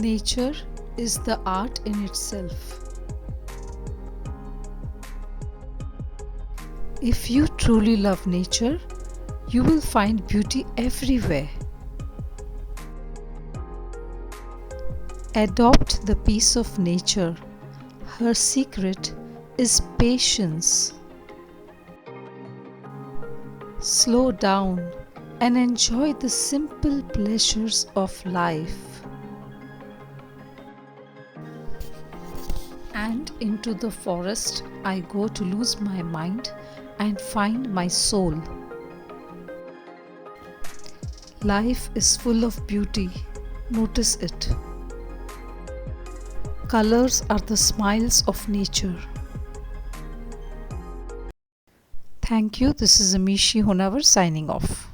Nature is the art in itself. If you truly love nature, you will find beauty everywhere. Adopt the peace of nature. Her secret is patience. Slow down and enjoy the simple pleasures of life. And into the forest I go to lose my mind and find my soul. Life is full of beauty. Notice it. Colors are the smiles of nature. Thank you. This is Amishi Honawar signing off.